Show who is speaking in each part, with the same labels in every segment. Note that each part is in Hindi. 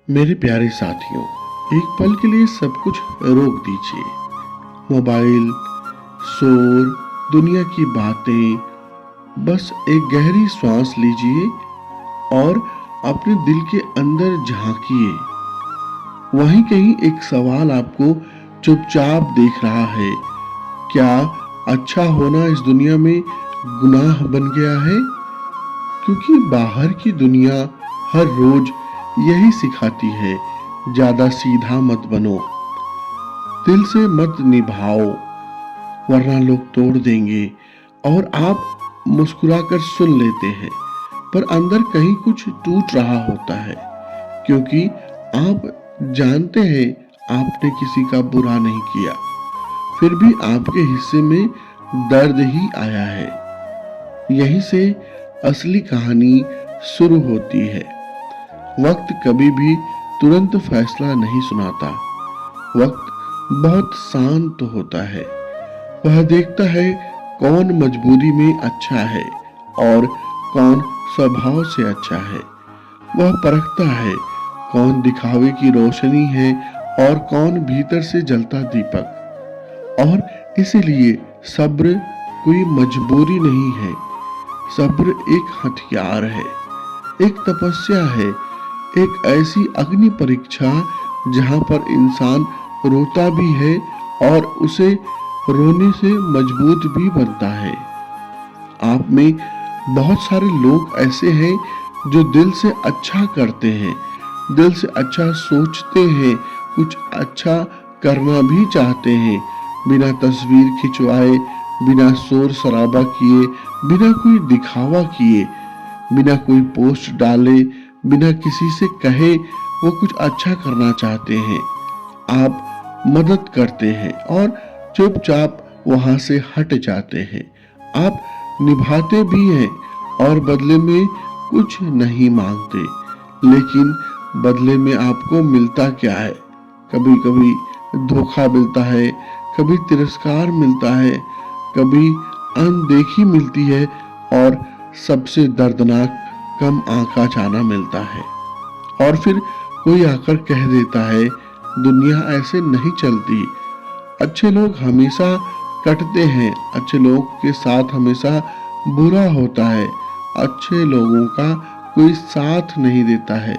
Speaker 1: मेरे प्यारे साथियों, एक पल के लिए सब कुछ रोक दीजिए। मोबाइल, शोर, दुनिया की बातें, बस एक गहरी सांस लीजिए और अपने दिल के अंदर झांकिए। वहीं कहीं एक सवाल आपको चुपचाप देख रहा है। क्या अच्छा होना इस दुनिया में गुनाह बन गया है? क्योंकि बाहर की दुनिया हर रोज यही सिखाती है, ज्यादा सीधा मत बनो, दिल से मत निभाओ, वरना लोग तोड़ देंगे। और आप मुस्कुराकर सुन लेते हैं, पर अंदर कहीं कुछ टूट रहा होता है, क्योंकि आप जानते हैं आपने किसी का बुरा नहीं किया, फिर भी आपके हिस्से में दर्द ही आया है। यहीं से असली कहानी शुरू होती है। वक्त कभी भी तुरंत फैसला नहीं सुनाता। वक्त बहुत शांत होता है। वह देखता है कौन मजबूरी में अच्छा है और कौन स्वभाव से अच्छा है। वह परखता है कौन दिखावे की रोशनी है और कौन भीतर से जलता दीपक। और इसीलिए सब्र कोई मजबूरी नहीं है। सब्र एक हथियार है, एक तपस्या है, एक ऐसी अग्नि परीक्षा जहां पर इंसान रोता भी है और उसे रोने से मजबूत भी बनता है। आप में बहुत सारे लोग ऐसे हैं जो दिल से अच्छा करते हैं, दिल से अच्छा सोचते हैं, कुछ अच्छा करना भी चाहते हैं, बिना तस्वीर खिंचवाए, बिना शोर शराबा किए, बिना कोई दिखावा किए, बिना कोई पोस्ट डाले, बिना किसी से कहे वो कुछ अच्छा करना चाहते हैं। आप मदद करते हैं और चुपचाप वहां से हट जाते हैं। आप निभाते भी हैं और बदले में कुछ नहीं मांगते, लेकिन बदले में आपको मिलता क्या है? कभी कभी धोखा मिलता है, कभी तिरस्कार मिलता है, कभी अनदेखी मिलती है और सबसे दर्दनाक कम आंका जाना मिलता है। और फिर कोई आकर कह देता है दुनिया ऐसे नहीं चलती, अच्छे लोग हमेशा कटते हैं, अच्छे लोगों के साथ हमेशा बुरा होता है, अच्छे लोगों का कोई साथ नहीं देता है।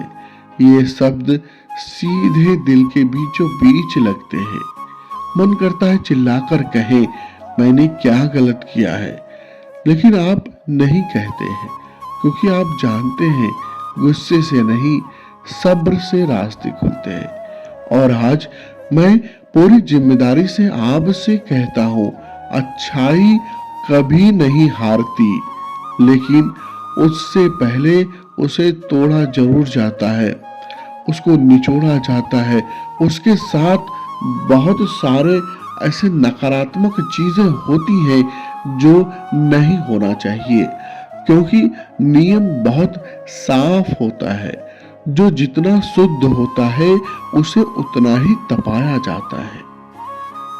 Speaker 1: ये शब्द सीधे दिल के बीचों बीच लगते हैं। मन करता है चिल्लाकर कहें मैंने क्या गलत किया है, लेकिन आप नहीं कहते हैं, क्योंकि आप जानते हैं गुस्से से नहीं, सब्र से रास्ते खुलते हैं। और आज मैं पूरी जिम्मेदारी से आपसे कहता हूं, अच्छाई कभी नहीं हारती, लेकिन उससे पहले उसे तोड़ा जरूर जाता है, उसको निचोड़ा जाता है। उसके साथ बहुत सारे ऐसे नकारात्मक चीजें होती हैं जो नहीं होना चाहिए, क्योंकि नियम बहुत साफ होता है। जो जितना शुद्ध होता है उसे उतना ही तपाया जाता है।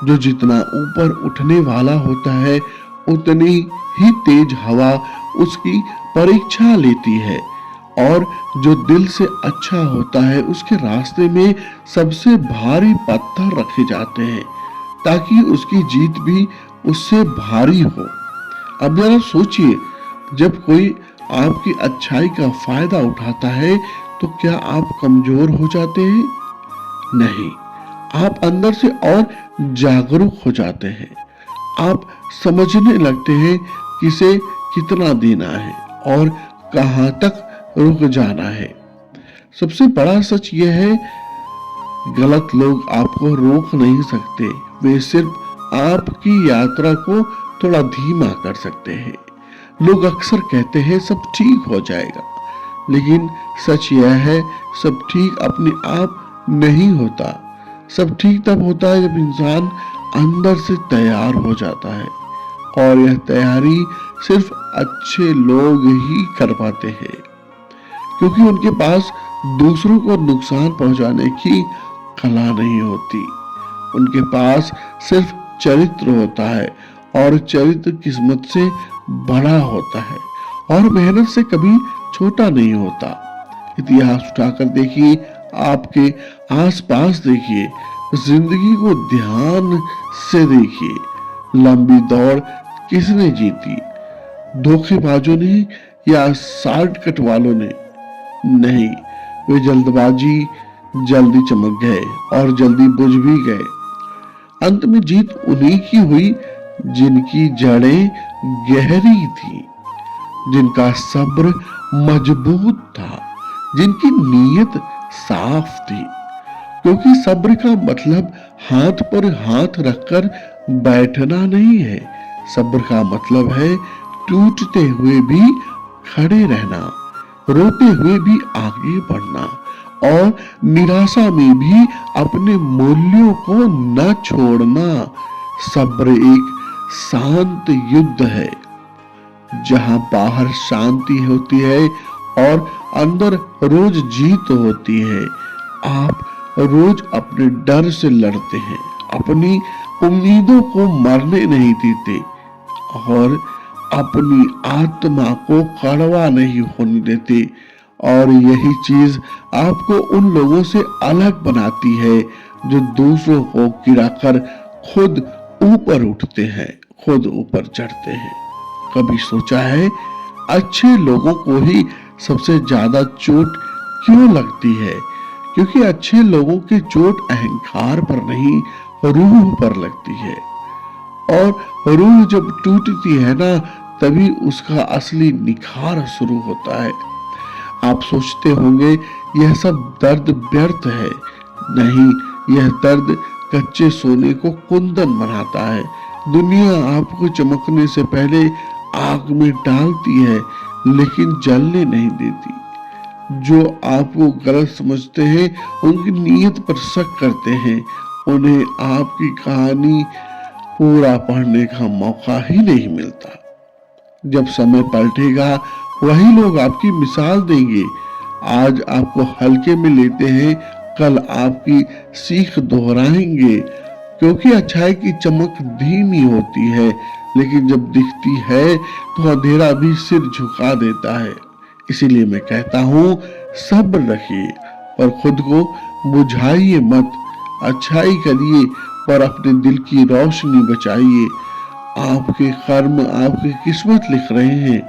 Speaker 1: जो जितना ऊपर उठने वाला होता है उतनी ही तेज हवा उसकी परीक्षा लेती है। और जो दिल से अच्छा होता है उसके रास्ते में सबसे भारी पत्थर रखे जाते हैं, ताकि उसकी जीत भी उससे भारी हो। अब जरा सोचिए, जब कोई आपकी अच्छाई का फायदा उठाता है तो क्या आप कमजोर हो जाते हैं? नहीं, आप अंदर से और जागरूक हो जाते हैं। आप समझने लगते हैं किसे कितना देना है और कहां तक रुक जाना है। सबसे बड़ा सच यह है, गलत लोग आपको रोक नहीं सकते, वे सिर्फ आपकी यात्रा को थोड़ा धीमा कर सकते हैं। लोग अक्सर कहते हैं सब ठीक हो जाएगा, लेकिन सच यह है सब ठीक अपने आप नहीं होता। सब ठीक तब होता है जब इंसान अंदर से तैयार हो जाता है, और यह तैयारी सिर्फ अच्छे लोग ही कर पाते हैं, क्योंकि उनके पास दूसरों को नुकसान पहुंचाने की कला नहीं होती। उनके पास सिर्फ चरित्र होता है, और चरित्र किस्मत से बड़ा होता है और मेहनत से कभी छोटा नहीं होता। इतिहास उठाकर देखिए, आपके आसपास देखिए, जिंदगी को ध्यान से देखिए। लंबी दौड़ किसने जीती? धोखेबाजों ने या शॉर्टकट वालों ने? नहीं, वे जल्दबाजी जल्दी चमक गए और जल्दी बुझ भी गए। अंत में जीत उन्हीं की हुई जिनकी जड़ें गहरी थी, जिनका सब्र मजबूत था, जिनकी नीयत साफ थी। क्योंकि सब्र का मतलब हाथ पर हाथ रखकर बैठना नहीं है। सब्र का मतलब है टूटते हुए भी खड़े रहना, रोते हुए भी आगे बढ़ना और निराशा में भी अपने मूल्यों को न छोड़ना। सब्र एक शांत युद्ध है, जहां बाहर शांति होती है और अंदर रोज जीत होती है। आप रोज अपने डर से लड़ते हैं, अपनी उम्मीदों को मरने नहीं देते और अपनी आत्मा को कड़वा नहीं होने देते। और यही चीज आपको उन लोगों से अलग बनाती है जो दूसरों को गिराकर खुद ऊपर उठते हैं, खुद ऊपर चढ़ते हैं। कभी सोचा है अच्छे लोगों को ही सबसे ज्यादा चोट क्यों लगती है? क्योंकि अच्छे लोगों की चोट अहंकार पर नहीं, रूह पर लगती है। और रूह जब टूटती है ना, तभी उसका असली निखार शुरू होता है। आप सोचते होंगे यह सब दर्द व्यर्थ है। नहीं, यह दर्द कच्चे सोने को कुंदन बनाता है। दुनिया आपको चमकने से पहले आग में डालती है, लेकिन जलने नहीं देती। जो आपको गलत समझते हैं, उनकी नीयत पर शक करते हैं, उन्हें आपकी कहानी पूरा पढ़ने का मौका ही नहीं मिलता। जब समय पलटेगा, वही लोग आपकी मिसाल देंगे। आज आपको हल्के में लेते हैं, कल आपकी सीख दोहराएंगे। क्योंकि अच्छाई की चमक धीमी होती है, लेकिन जब दिखती है तो अंधेरा भी सिर झुका देता है। इसीलिए मैं कहता हूं, सब्र रखिए पर खुद को बुझाइए मत। अच्छाई करिए पर अपने दिल की रोशनी बचाइए। आपके कर्म आपकी किस्मत लिख रहे हैं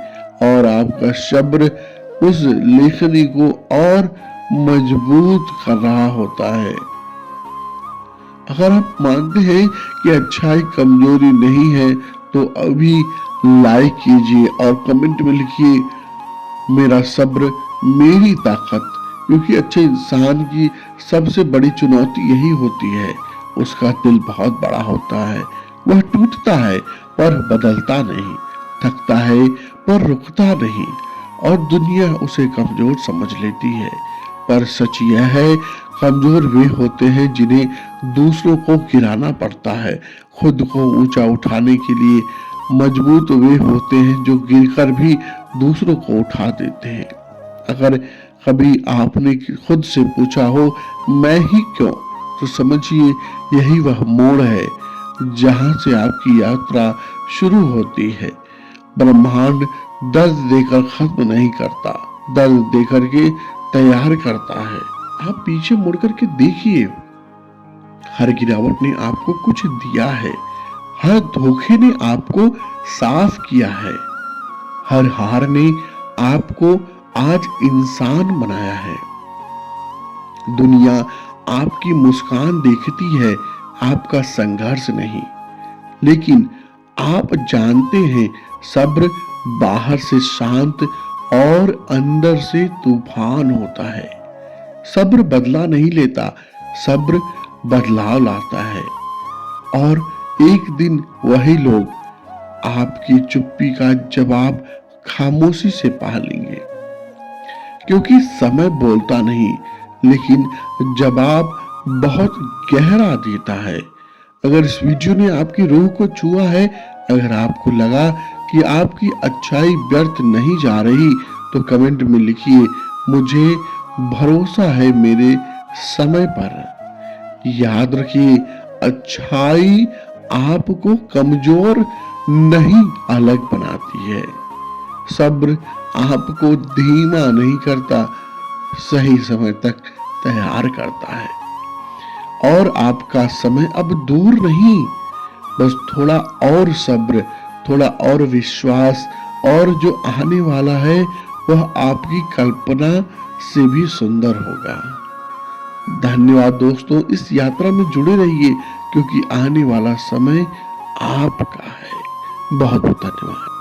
Speaker 1: और आपका सब्र उस लेखनी को और मजबूत कर रहा होता है। अगर आप मानते हैं कि अच्छाई कमजोरी नहीं है, तो अभी लाइक कीजिए और कमेंट में लिखिए, मेरा सब्र मेरी ताकत। क्योंकि अच्छे इंसान की सबसे बड़ी चुनौती यही होती है, उसका दिल बहुत बड़ा होता है। वह टूटता है पर बदलता नहीं, थकता है पर रुकता नहीं, और दुनिया उसे कमजोर समझ लेती है। पर सच यह है, कमजोर वे होते हैं जिन्हें दूसरों को गिराना पड़ता है। खुद को ऊंचा उठाने के लिए मजबूत वे होते हैं जो गिरकर भी दूसरों को उठा देते हैं। अगर कभी आपने खुद से पूछा हो मैं ही क्यों, तो समझिए यही वह मोड़ है जहां से आपकी यात्रा शुरू होती है। ब्रह्मांड दर्द देकर खत्म नहीं करता, दर्द देकर के तैयार करता है। आप पीछे मुड़ करके देखिए, हर गिरावट ने आपको कुछ दिया है, हर धोखे ने आपको साफ किया है, हर हार ने आपको आज इंसान बनाया है। दुनिया आपकी मुस्कान देखती है, आपका संघर्ष नहीं। लेकिन आप जानते हैं, सब्र बाहर से शांत और अंदर से तूफान होता है। सब्र बदला नहीं लेता, सब्र बदलाव लाता है। और एक दिन वही लोग आपकी चुप्पी का जवाब खामोशी से पा लेंगे। क्योंकि समय बोलता नहीं, लेकिन जवाब बहुत गहरा देता है। अगर इस वीडियो ने आपकी रूह को छुआ है, अगर आपको लगा कि आपकी अच्छाई व्यर्थ नहीं जा रही, तो कमेंट में लिखिए, मुझे भरोसा है मेरे समय पर। याद रखिए, अच्छाई आपको कमजोर नहीं अलग बनाती है। सब्र आपको धीमा नहीं करता, सही समय तक तैयार करता है। और आपका समय अब दूर नहीं, बस थोड़ा और सब्र, थोड़ा और विश्वास, और जो आने वाला है वह आपकी कल्पना से भी सुंदर होगा। धन्यवाद दोस्तों, इस यात्रा में जुड़े रहिए क्योंकि आने वाला समय आपका है। बहुत बहुत धन्यवाद।